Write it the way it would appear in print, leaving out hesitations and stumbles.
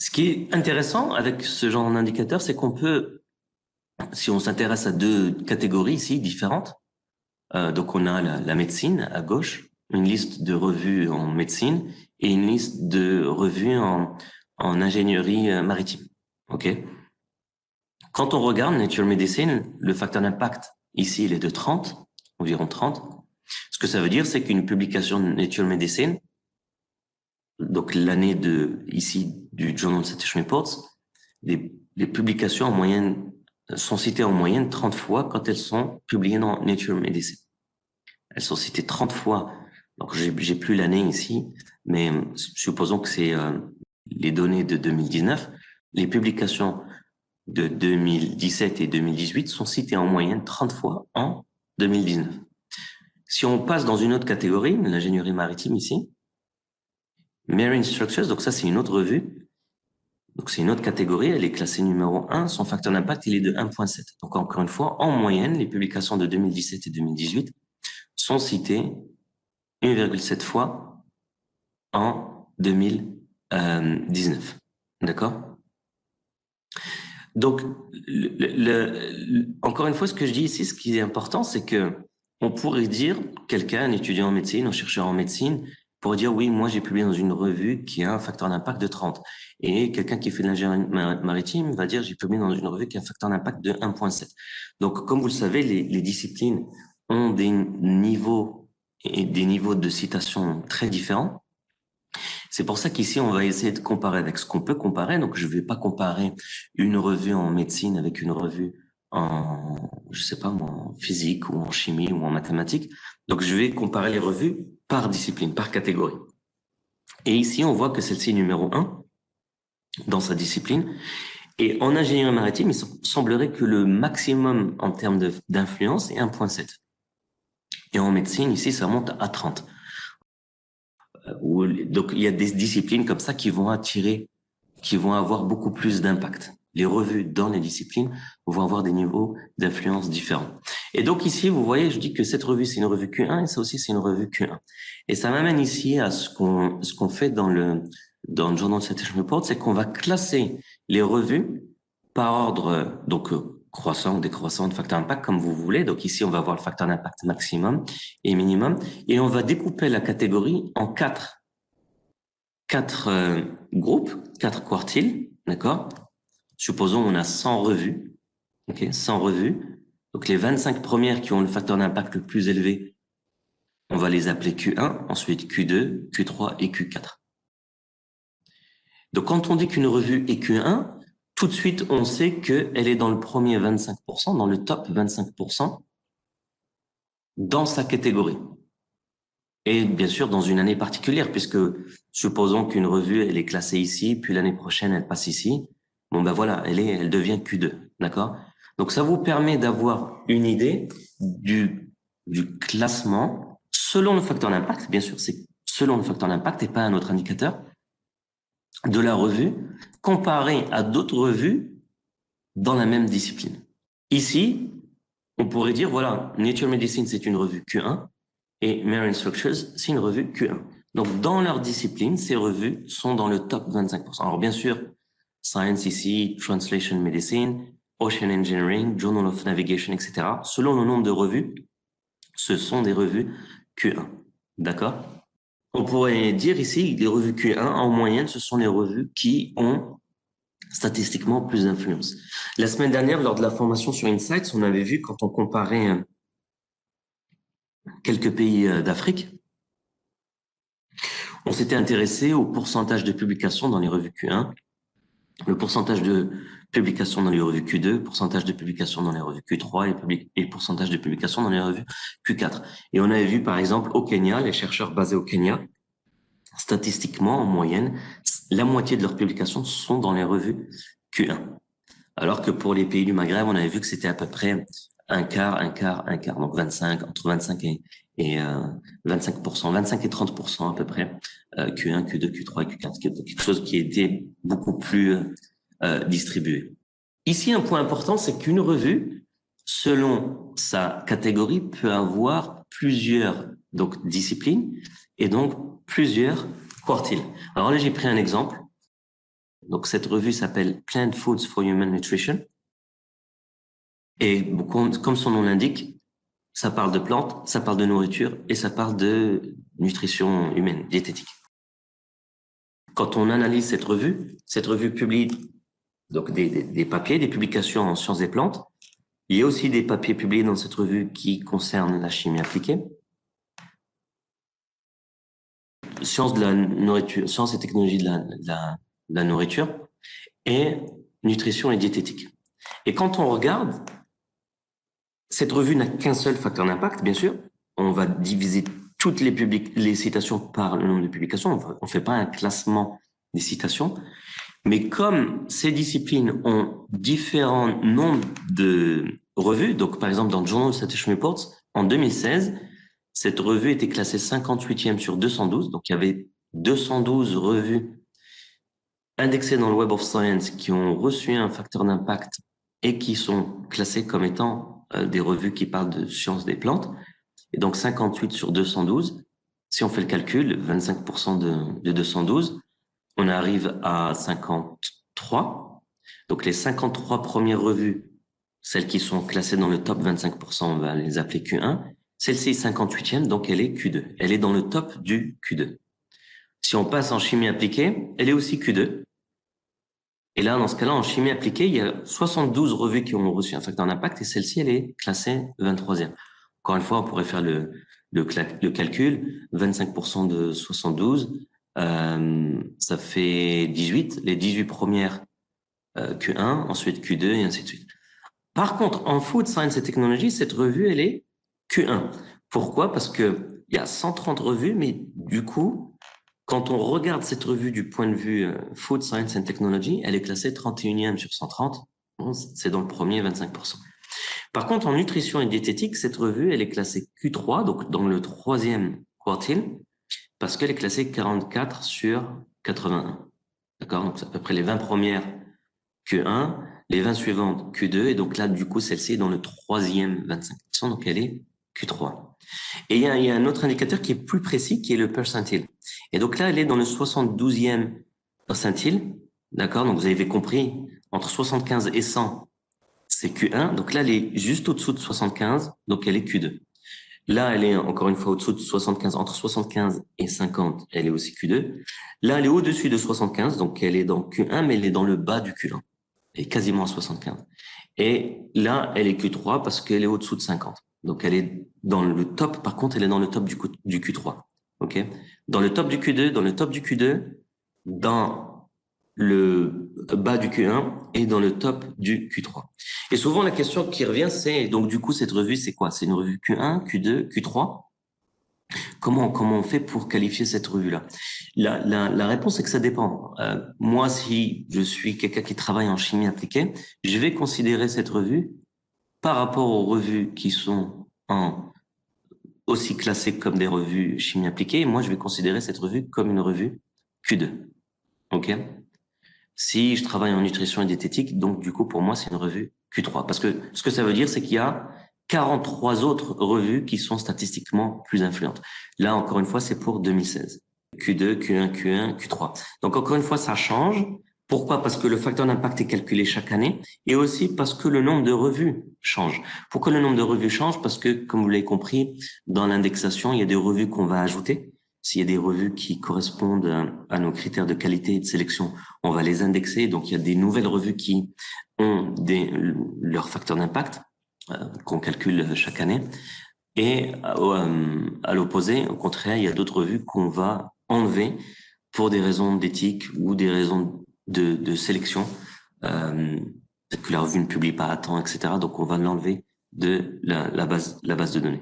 Ce qui est intéressant avec ce genre d'indicateur, c'est qu'on peut, si on s'intéresse à deux catégories ici différentes, donc on a la médecine à gauche, une liste de revues en médecine et une liste de revues en ingénierie maritime. Ok. Quand on regarde Nature Medicine, le facteur d'impact ici il est de 30, environ 30. Ce que ça veut dire, c'est qu'une publication de Nature Medicine, donc l'année ici du Journal Citation Reports, les publications en moyenne sont citées en moyenne 30 fois quand elles sont publiées dans Nature Medicine. Elles sont citées 30 fois. Donc, j'ai plus l'année ici, mais supposons que c'est les données de 2019. Les publications de 2017 et 2018 sont citées en moyenne 30 fois en 2019. Si on passe dans une autre catégorie, l'ingénierie maritime ici, Marine Structures, donc ça c'est une autre revue, donc c'est une autre catégorie, elle est classée numéro 1, son facteur d'impact il est de 1.7. Donc encore une fois, en moyenne, les publications de 2017 et 2018 sont citées 1,7 fois en 2019. D'accord? Donc, encore une fois, ce que je dis ici, ce qui est important, c'est que on pourrait dire, quelqu'un, un étudiant en médecine, un chercheur en médecine, pourrait dire, oui, moi j'ai publié dans une revue qui a un facteur d'impact de 30. Et quelqu'un qui fait de l'ingénierie maritime va dire, j'ai publié dans une revue qui a un facteur d'impact de 1.7. Donc, comme vous le savez, les disciplines ont des niveaux et des niveaux de citation très différents. C'est pour ça qu'ici, on va essayer de comparer avec ce qu'on peut comparer. Donc, je ne vais pas comparer une revue en médecine avec une revue en, je sais pas, en physique ou en chimie ou en mathématiques. Donc, je vais comparer les revues par discipline, par catégorie. Et ici, on voit que celle-ci est numéro 1 dans sa discipline. Et en ingénierie maritime, il semblerait que le maximum en termes d'influence est 1.7. Et en médecine, ici, ça monte à 30. Donc, il y a des disciplines comme ça qui vont attirer, qui vont avoir beaucoup plus d'impact. Les revues dans les disciplines vont avoir des niveaux d'influence différents. Et donc ici, vous voyez, je dis que cette revue, c'est une revue Q1 et ça aussi, c'est une revue Q1. Et ça m'amène ici à ce qu'on fait dans le Journal Citation Report, c'est qu'on va classer les revues par ordre, donc, croissant ou décroissant de facteur d'impact, comme vous voulez. Donc ici, on va voir le facteur d'impact maximum et minimum. Et on va découper la catégorie en quatre groupes, 4 quartiles, d'accord? Supposons on a 100 revues, ok, 100 revues. Donc les 25 premières qui ont le facteur d'impact le plus élevé, on va les appeler Q1, ensuite Q2, Q3 et Q4. Donc quand on dit qu'une revue est Q1, tout de suite on sait qu'elle est dans le premier 25%, dans le top 25%, dans sa catégorie. Et bien sûr, dans une année particulière, puisque supposons qu'une revue, elle est classée ici, puis l'année prochaine, elle passe ici. Bon, ben voilà, elle devient Q2, d'accord? Donc, ça vous permet d'avoir une idée du classement selon le facteur d'impact. Bien sûr, c'est selon le facteur d'impact et pas un autre indicateur de la revue comparé à d'autres revues dans la même discipline. Ici, on pourrait dire, voilà, Nature Medicine, c'est une revue Q1. Et Marine Structures, c'est une revue Q1. Donc, dans leur discipline, ces revues sont dans le top 25%. Alors, bien sûr, Science ici, Translation Medicine, Ocean Engineering, Journal of Navigation, etc. Selon le nombre de revues, ce sont des revues Q1. D'accord? On pourrait dire ici, les revues Q1, en moyenne, ce sont les revues qui ont statistiquement plus d'influence. La semaine dernière, lors de la formation sur Insights, on avait vu quand on comparait quelques pays d'Afrique, on s'était intéressé au pourcentage de publications dans les revues Q1, le pourcentage de publications dans les revues Q2, pourcentage de publications dans les revues Q3 et le pourcentage de publications dans les revues Q4. Et on avait vu par exemple au Kenya, les chercheurs basés au Kenya, statistiquement en moyenne, la moitié de leurs publications sont dans les revues Q1. Alors que pour les pays du Maghreb, on avait vu que c'était à peu près un quart, donc 25, entre 25 et 25%, 25 et 30% à peu près, Q1, Q2, Q3 et Q4, quelque chose qui était beaucoup plus distribué. Ici, un point important, c'est qu'une revue, selon sa catégorie, peut avoir plusieurs donc disciplines et donc plusieurs quartiles. Alors là, j'ai pris un exemple. Donc, cette revue s'appelle Plant Foods for Human Nutrition. Et comme son nom l'indique, ça parle de plantes, ça parle de nourriture et ça parle de nutrition humaine, diététique. Quand on analyse cette revue publie donc des papiers, des publications en sciences des plantes. Il y a aussi des papiers publiés dans cette revue qui concernent la chimie appliquée, sciences de la nourriture, sciences et technologies de la nourriture et nutrition et diététique. Et quand on regarde, cette revue n'a qu'un seul facteur d'impact, bien sûr. On va diviser toutes les citations par le nombre de publications. On ne fait pas un classement des citations. Mais comme ces disciplines ont différents nombres de revues, donc par exemple dans Journal of Citation Reports, en 2016, cette revue était classée 58e sur 212, donc il y avait 212 revues indexées dans le Web of Science qui ont reçu un facteur d'impact et qui sont classées comme étant des revues qui parlent de sciences des plantes. Et donc 58 sur 212, si on fait le calcul, 25% de 212, on arrive à 53. Donc, les 53 premières revues, celles qui sont classées dans le top 25%, on va les appeler Q1. Celle-ci est 58e, donc elle est Q2. Elle est dans le top du Q2. Si on passe en chimie appliquée, elle est aussi Q2. Et là, dans ce cas-là, en chimie appliquée, il y a 72 revues qui ont reçu un facteur d'impact et celle-ci, elle est classée 23e. Encore une fois, on pourrait faire le calcul. 25% de 72, ça fait 18. Les 18 premières, Q1, ensuite Q2 et ainsi de suite. Par contre, en Food Science et Technology, cette revue, elle est Q1. Pourquoi? Parce que il y a 130 revues, mais du coup, quand on regarde cette revue du point de vue Food Science and Technology, elle est classée 31e sur 130. Bon, c'est dans le premier 25%. Par contre, en nutrition et diététique, cette revue, elle est classée Q3, donc dans le troisième quartile, parce qu'elle est classée 44 sur 81. D'accord? Donc, c'est à peu près les 20 premières Q1, les 20 suivantes Q2, et donc là, du coup, celle-ci est dans le troisième 25%, donc elle est Q3. Et il y a un autre indicateur qui est plus précis, qui est le percentile. Et donc là, elle est dans le 72e percentile. D'accord? Donc vous avez compris, entre 75 et 100, c'est Q1. Donc là, elle est juste au-dessous de 75, donc elle est Q2. Là, elle est encore une fois au-dessous de 75, entre 75 et 50, elle est aussi Q2. Là, elle est au-dessus de 75, donc elle est dans Q1, mais elle est dans le bas du Q1. Elle est quasiment à 75. Et là, elle est Q3 parce qu'elle est au-dessous de 50. Donc, elle est dans le top. Par contre, elle est dans le top du Q3. OK? Dans le top du Q2, dans le top du Q2, dans le bas du Q1 et dans le top du Q3. Et souvent, la question qui revient, c'est, donc, du coup, cette revue, c'est quoi? C'est une revue Q1, Q2, Q3? Comment on fait pour qualifier cette revue-là? La réponse est que ça dépend. Moi, si je suis quelqu'un qui travaille en chimie appliquée, je vais considérer cette revue par rapport aux revues qui sont aussi classées comme des revues chimie appliquée. Et moi, je vais considérer cette revue comme une revue Q2. OK? Si je travaille en nutrition et diététique, donc du coup, pour moi, c'est une revue Q3. Parce que ce que ça veut dire, c'est qu'il y a 43 autres revues qui sont statistiquement plus influentes. Là, encore une fois, c'est pour 2016. Q2, Q1, Q1, Q3. Donc, encore une fois, ça change. Pourquoi? Parce que le facteur d'impact est calculé chaque année et aussi parce que le nombre de revues change. Pourquoi le nombre de revues change? Parce que, comme vous l'avez compris, dans l'indexation, il y a des revues qu'on va ajouter. S'il y a des revues qui correspondent à nos critères de qualité et de sélection, on va les indexer. Donc, il y a des nouvelles revues qui ont leurs facteurs d'impact qu'on calcule chaque année. Et à l'opposé, au contraire, il y a d'autres revues qu'on va enlever pour des raisons d'éthique ou des raisons de sélection. Peut-être que la revue ne publie pas à temps, etc. Donc, on va l'enlever de la base de données.